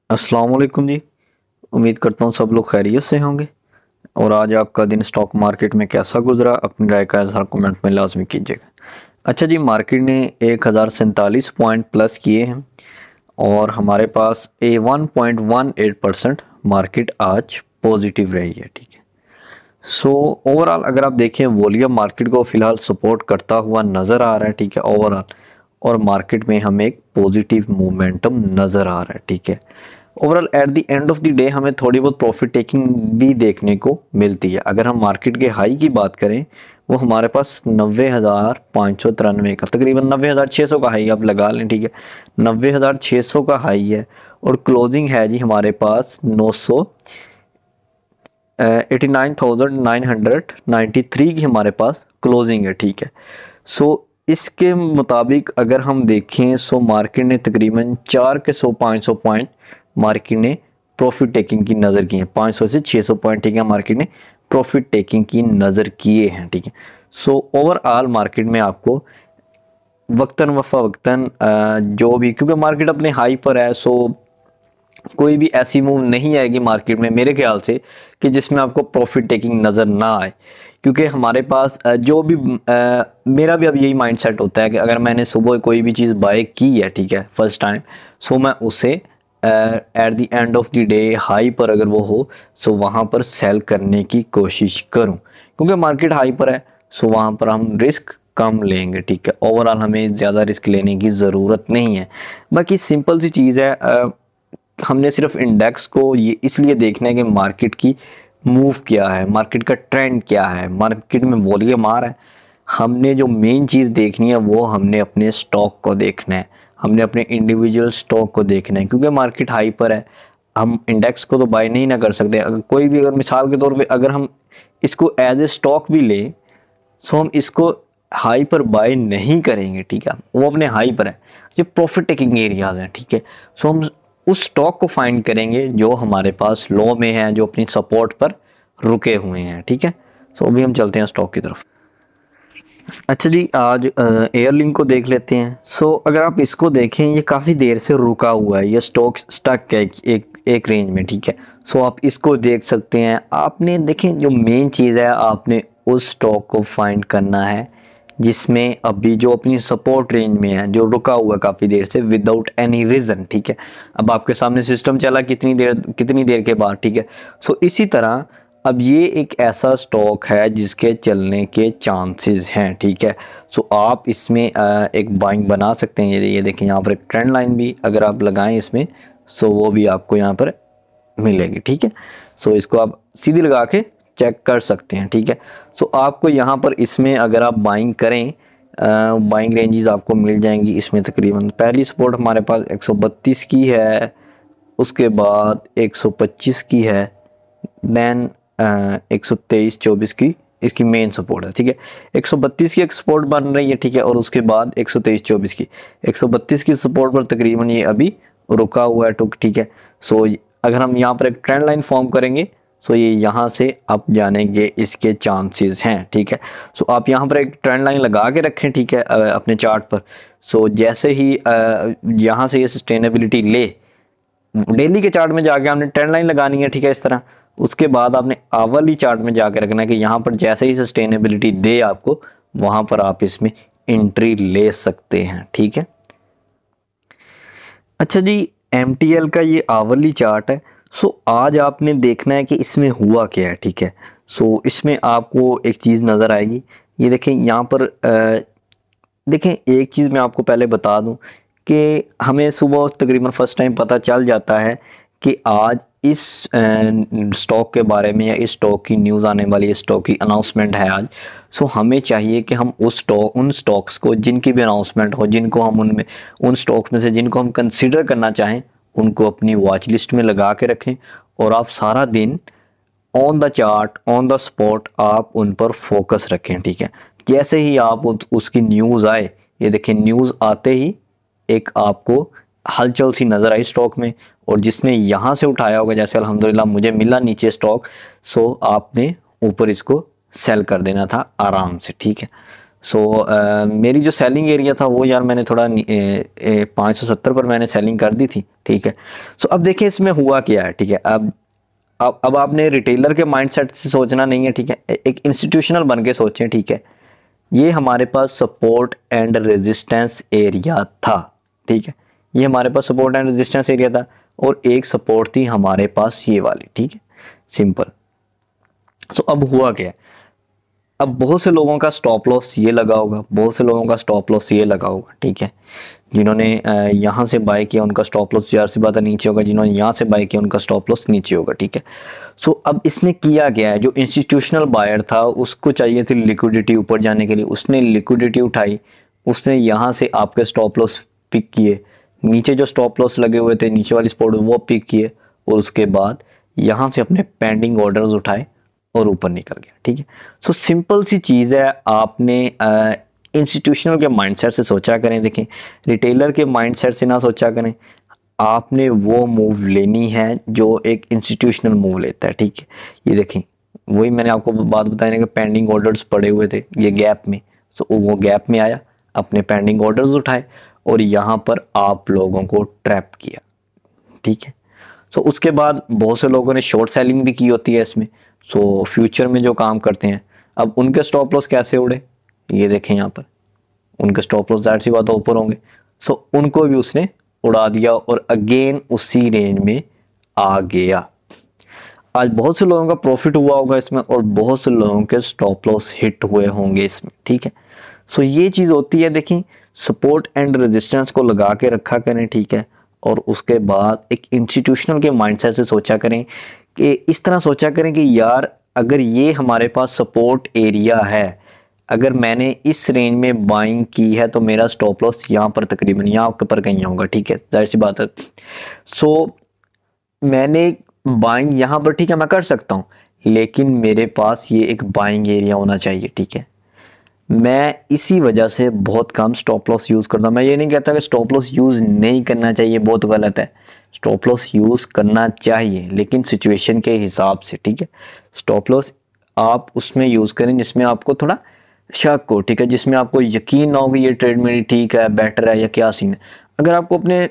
अस्सलाम वालेकुम जी। उम्मीद करता हूँ सब लोग खैरियत से होंगे। और आज आपका दिन स्टॉक मार्केट में कैसा गुजरा, अपनी राय का इज़हार कमेंट में लाजमी कीजिएगा। अच्छा जी, मार्केट ने 1047 पॉइंट प्लस किए हैं और हमारे पास ए 1.18% मार्केट आज पॉजिटिव रही है। ठीक है। सो ओवरऑल अगर आप देखें, वॉल्यूम मार्केट को फ़िलहाल सपोर्ट करता हुआ नज़र आ रहा है। ठीक है, ओवरऑल और मार्केट में हमें एक पॉजिटिव मोमेंटम नज़र आ रहा है। ठीक है, overall at the end of the day हमें थोड़ी बहुत प्रॉफिट टेकिंग भी देखने को मिलती है। अगर हम मार्केट के हाई की बात करें, वो हमारे पास 90,593 का, तकरीबन 90,600 का हाई आप लगा लें। ठीक है, 90,600 का हाई है और क्लोजिंग है जी हमारे पास 89,993 की हमारे पास क्लोजिंग है। ठीक है, सो इसके मुताबिक अगर हम देखें सो मार्केट ने तकरीबन 400 पॉइंट मार्केट ने प्रॉफिट टेकिंग की नज़र की है। 500 से 600 पॉइंट, ठीक है, मार्केट ने प्रॉफिट टेकिंग की नज़र किए हैं। ठीक है, सो ओवरऑल मार्केट में आपको वक्तन वक्तन जो भी, क्योंकि मार्केट अपने हाई पर है, सो कोई भी ऐसी मूव नहीं आएगी मार्केट में मेरे ख्याल से कि जिसमें आपको प्रॉफिट टेकिंग नज़र ना आए। क्योंकि हमारे पास जो भी मेरा भी अब यही माइंडसेट होता है कि अगर मैंने सुबह कोई भी चीज़ बाय की है, ठीक है, फर्स्ट टाइम, सो मैं उसे at the end of the day high पर अगर वो हो, सो वहाँ पर सेल करने की कोशिश करूँ, क्योंकि मार्केट हाई पर है, सो वहाँ पर हम रिस्क कम लेंगे। ठीक है, ओवरऑल हमें ज़्यादा रिस्क लेने की ज़रूरत नहीं है। बाकी सिंपल सी चीज़ है, हमने सिर्फ इंडेक्स को ये इसलिए देखना है कि मार्केट की मूव क्या है, मार्केट का ट्रेंड क्या है, मार्केट में वॉल्यूम आ रहा है। हमने जो मेन चीज़ देखनी है वो हमने अपने स्टॉक को देखना है, हमने अपने इंडिविजुअल स्टॉक को देखना है, क्योंकि मार्केट हाई पर है। हम इंडेक्स को तो बाय नहीं ना कर सकते। अगर कोई भी, अगर मिसाल के तौर पे अगर हम इसको एज ए स्टॉक भी लें, सो हम इसको हाई पर बाय नहीं करेंगे। ठीक है, वो अपने हाई पर है, ये प्रॉफिट टेकिंग एरियाज हैं। ठीक है, सो हम उस स्टॉक को फाइंड करेंगे जो हमारे पास लो में है, जो अपनी सपोर्ट पर रुके हुए हैं। ठीक है, सो अभी हम चलते हैं स्टॉक की तरफ। अच्छा जी, आज एयरलिंक को देख लेते हैं। सो अगर आप इसको देखें, ये काफ़ी देर से रुका हुआ है, ये स्टॉक स्टक है एक रेंज में। ठीक है, सो आप इसको देख सकते हैं। आपने देखें, जो मेन चीज़ है, आपने उस स्टॉक को फाइंड करना है जिसमें अभी जो अपनी सपोर्ट रेंज में है, जो रुका हुआ है काफ़ी देर से विदाउट एनी रीज़न। ठीक है, अब आपके सामने सिस्टम चला कितनी देर के बाद। ठीक है, सो इसी तरह अब ये एक ऐसा स्टॉक है जिसके चलने के चांसेस हैं। ठीक है, सो आप इसमें एक बाइंग बना सकते हैं। ये देखें, यहाँ पर एक ट्रेंड लाइन भी अगर आप लगाएं इसमें, सो वो भी आपको यहाँ पर मिलेगी। ठीक है, सो इसको आप सीधी लगा के चेक कर सकते हैं। ठीक है, सो आपको यहाँ पर इसमें अगर आप बाइंग करें, बाइंग रेंजेस आपको मिल जाएंगी इसमें। तकरीबन पहली सपोर्ट हमारे पास 132 की है, उसके बाद 125 की है, दैन 123-24 की इसकी मेन सपोर्ट है। ठीक है, 132 की एक सपोर्ट बन रही है। ठीक है, और उसके बाद 123-24 की, 132 की सपोर्ट पर तकरीबन ये अभी रुका हुआ है टुक। ठीक है, सो अगर हम यहाँ पर एक ट्रेंड लाइन फॉर्म करेंगे, सो ये यहाँ से अप जाने के इसके चांसेस हैं। ठीक है, सो आप यहाँ पर एक ट्रेंड लाइन लगा के रखें। ठीक है, अपने चार्ट पर। सो जैसे ही यहाँ से ये सस्टेनेबिलिटी ले, डेली के चार्ट में जाके आपने ट्रेंड लाइन लगानी है। ठीक है, इस तरह उसके बाद आपने आवरली चार्ट में जाके रखना है कि यहाँ पर जैसे ही सस्टेनेबिलिटी दे आपको, वहाँ पर आप इसमें एंट्री ले सकते हैं। ठीक है, अच्छा जी, MTL का ये आवरली चार्ट है। सो आज आपने देखना है कि इसमें हुआ क्या है। ठीक है, सो इसमें आपको एक चीज़ नज़र आएगी। ये देखें यहाँ पर देखें, एक चीज़ मैं आपको पहले बता दूं कि हमें सुबह तकरीबन फर्स्ट टाइम पता चल जाता है कि आज इस स्टॉक के बारे में या इस स्टॉक की न्यूज़ आने वाली है, इस स्टॉक की अनाउंसमेंट है आज। सो हमें चाहिए कि हम उन स्टॉक्स को, जिनकी भी अनाउंसमेंट हो, जिनको हम उन स्टॉक्स में से जिनको हम कंसिडर करना चाहें, उनको अपनी वॉच लिस्ट में लगा के रखें और आप सारा दिन on the chart, on the spot आप उन पर फोकस रखें। ठीक है, जैसे ही आप उसकी न्यूज़ आए, ये देखें, न्यूज़ आते ही एक आपको हलचल सी नज़र आई स्टॉक में, और जिसने यहाँ से उठाया होगा, जैसे अल्हम्दुलिल्लाह मुझे मिला नीचे स्टॉक, सो आपने ऊपर इसको सेल कर देना था आराम से। ठीक है, मेरी जो सेलिंग एरिया था वो यार मैंने थोड़ा 570 पर मैंने सेलिंग कर दी थी, ठीक है। अब देखिए इसमें हुआ क्या है, ठीक है। अब आपने रिटेलर के माइंडसेट से सोचना नहीं है, ठीक है, एक इंस्टीट्यूशनल बन के सोचें, ठीक है। ये हमारे पास सपोर्ट एंड रेजिस्टेंस एरिया था, ठीक है। ये हमारे पास सपोर्ट एंड रेजिस्टेंस एरिया था और एक सपोर्ट थी हमारे पास ये वाली, ठीक है, सिंपल। अब हुआ क्या है, अब बहुत से लोगों का स्टॉप लॉस ये लगा होगा, बहुत से लोगों का स्टॉप लॉस ये लगा होगा, ठीक है। जिन्होंने यहाँ से बाय किया उनका स्टॉप लॉस ज़ाहिर सी बात है नीचे होगा, जिन्होंने यहाँ से बाय किया उनका स्टॉप लॉस नीचे होगा, ठीक है। अब इसने किया क्या है, जो इंस्टीट्यूशनल बायर था उसको चाहिए थी लिक्विडिटी ऊपर जाने के लिए, उसने लिक्विडिटी उठाई, उसने यहाँ से आपके स्टॉप लॉस पिक किए, नीचे जो स्टॉप लॉस लगे हुए थे नीचे वाली स्पॉट वो पिक किए, और उसके बाद यहाँ से अपने पेंडिंग ऑर्डर्स उठाए और ऊपर निकल गया, ठीक है। सिंपल सी चीज़ है, आपने इंस्टीट्यूशनल के माइंडसेट से सोचा करें, देखें रिटेलर के माइंडसेट से ना सोचा करें। आपने वो मूव लेनी है जो एक इंस्टीट्यूशनल मूव लेता है, ठीक है। ये देखें वही मैंने आपको बात बताई ना कि पेंडिंग ऑर्डर्स पड़े हुए थे ये गैप में, वो गैप में आया, अपने पेंडिंग ऑर्डर्स उठाए और यहाँ पर आप लोगों को ट्रैप किया, ठीक है। उसके बाद बहुत से लोगों ने शॉर्ट सेलिंग भी की होती है इसमें, फ्यूचर में जो काम करते हैं, अब उनके स्टॉप लॉस कैसे उड़े, ये देखें यहाँ पर उनके स्टॉप लॉस ज़ाहिर सी बात ऊपर होंगे, उनको भी उसने उड़ा दिया और अगेन उसी रेंज में आ गया। आज बहुत से लोगों का प्रॉफिट हुआ होगा इसमें और बहुत से लोगों के स्टॉप लॉस हिट हुए होंगे इसमें, ठीक है। ये चीज़ होती है, देखिए सपोर्ट एंड रेजिस्टेंस को लगा के रखा करें, ठीक है। और उसके बाद एक इंस्टीट्यूशनल के माइंडसेट से सोचा करें कि इस तरह सोचा करें कि यार अगर ये हमारे पास सपोर्ट एरिया है, अगर मैंने इस रेंज में बाइंग की है तो मेरा स्टॉप लॉस यहाँ पर तकरीबन यहाँ पर कहीं होगा, ठीक है, जाहिर सी बात है। मैंने बाइंग यहाँ पर, ठीक है, मैं कर सकता हूँ, लेकिन मेरे पास ये एक बाइंग एरिया होना चाहिए, ठीक है। मैं इसी वजह से बहुत कम स्टॉप लॉस यूज़ करता हूँ। मैं ये नहीं कहता कि स्टॉप लॉस यूज़ नहीं करना चाहिए, बहुत गलत है, स्टॉप लॉस यूज़ करना चाहिए लेकिन सिचुएशन के हिसाब से, ठीक है। स्टॉप लॉस आप उसमें यूज़ करें जिसमें आपको थोड़ा शक हो, ठीक है, जिसमें आपको यकीन ना हो कि ये ट्रेड मेरी ठीक है, बेटर है या क्या सीन है। अगर आपको अपने,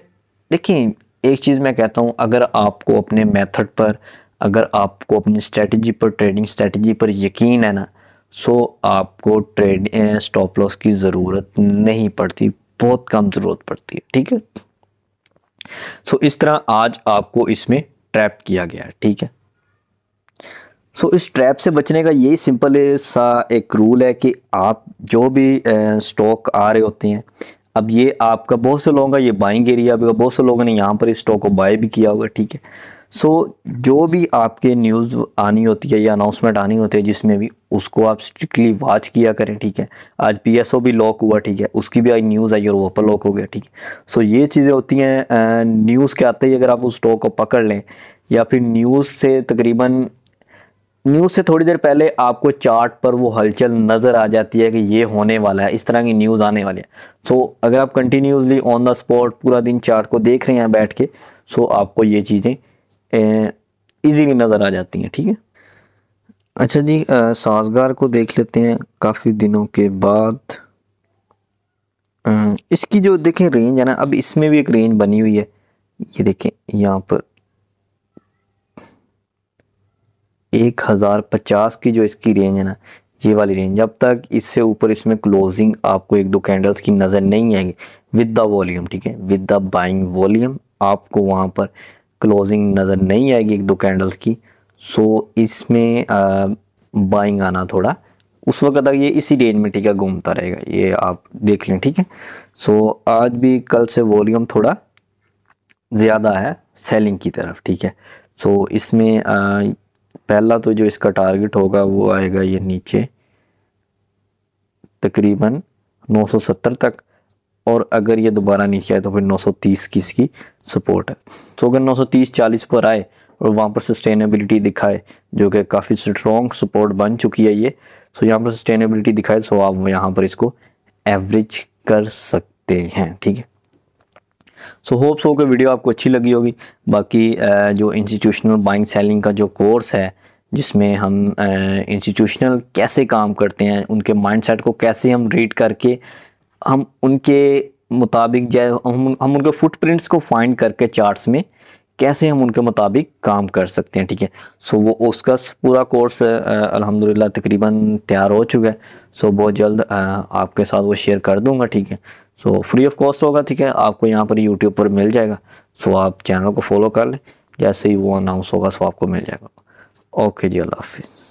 देखिए एक चीज़ मैं कहता हूँ, अगर आपको अपने मेथड पर, अगर आपको अपनी स्ट्रेटजी पर, ट्रेडिंग स्ट्रेटजी पर यकीन है ना, आपको ट्रेड स्टॉप लॉस की ज़रूरत नहीं पड़ती, बहुत कम ज़रूरत पड़ती है, ठीक है। इस तरह आज आपको इसमें ट्रैप किया गया है, ठीक है। इस ट्रैप से बचने का यही सिंपल सा एक रूल है कि आप जो भी स्टॉक आ रहे होते हैं, अब ये आपका बहुत से लोगों का ये बाइंग एरिया भी, बहुत से लोगों ने यहाँ पर इस स्टॉक को बाय भी किया होगा, ठीक है। जो भी आपके न्यूज़ आनी होती है या अनाउंसमेंट आनी होती है जिसमें भी, उसको आप स्ट्रिक्टली वॉच किया करें, ठीक है। आज PSO भी लॉक हुआ, ठीक है, उसकी भी आज न्यूज़ आई और वो पर लॉक हो गया, ठीक है। ये चीज़ें होती हैं, न्यूज़ के आते ही अगर आप उस स्टॉक को पकड़ लें, या फिर न्यूज़ से तकरीबन, न्यूज़ से थोड़ी देर पहले आपको चार्ट पर वो हलचल नज़र आ जाती है कि ये होने वाला है, इस तरह की न्यूज़ आने वाली है। अगर आप कंटिन्यूसली ऑन द स्पॉट पूरा दिन चार्ट को देख रहे हैं बैठ के, आपको ये चीज़ें इजीली नज़र आ जाती हैं, ठीक है। अच्छा जी, साज़गार को देख लेते हैं काफ़ी दिनों के बाद। इसकी जो देखें रेंज है ना, अब इसमें भी एक रेंज बनी हुई है, ये देखें यहाँ पर 1050 की जो इसकी रेंज है ना, ये वाली रेंज, जब तक इससे ऊपर इसमें क्लोजिंग आपको एक दो कैंडल्स की नज़र नहीं आएगी विद द वॉल्यूम, ठीक है, विद द बाइंग वॉल्यूम आपको वहाँ पर क्लोजिंग नज़र नहीं आएगी एक दो कैंडल्स की, इसमें बाइंग आना थोड़ा उस वक्त तक ये इसी रेंज में, ठीक है, घूमता रहेगा, ये आप देख लें, ठीक है। आज भी कल से वॉल्यूम थोड़ा ज़्यादा है सेलिंग की तरफ, ठीक है। इसमें पहला तो जो इसका टारगेट होगा वो आएगा ये नीचे तकरीबन 970 तक, और अगर ये दोबारा नीचे आए तो फिर 930 की इसकी सपोर्ट है। अगर 930-40 पर आए और वहाँ पर सस्टेनेबिलिटी दिखाए, जो कि काफ़ी स्ट्रॉन्ग सपोर्ट बन चुकी है ये, यहाँ पर सस्टेनेबिलिटी दिखाए, आप यहाँ पर इसको एवरेज कर सकते हैं, ठीक है। होप्स हो कि वीडियो आपको अच्छी लगी होगी। बाकी जो इंस्टीट्यूशनल बाइंग सेलिंग का जो कोर्स है, जिसमें हम इंस्टीट्यूशनल कैसे काम करते हैं, उनके माइंडसेट को कैसे हम रीड करके हम उनके मुताबिक जो हम उनके फुटप्रिंट्स को फाइंड करके चार्ट्स में कैसे हम उनके मुताबिक काम कर सकते हैं, ठीक है। सो वो उसका पूरा कोर्स अल्हम्दुलिल्लाह तकरीबन तैयार हो चुका है। सो बहुत जल्द आपके साथ वो शेयर कर दूंगा, ठीक है। सो फ्री ऑफ कॉस्ट होगा, ठीक है, आपको यहाँ पर यूट्यूब पर मिल जाएगा। सो आप चैनल को फॉलो कर लें, जैसे ही वो अनाउंस होगा सो आपको मिल जाएगा। ओके जी, अल्लाह हाफिज़।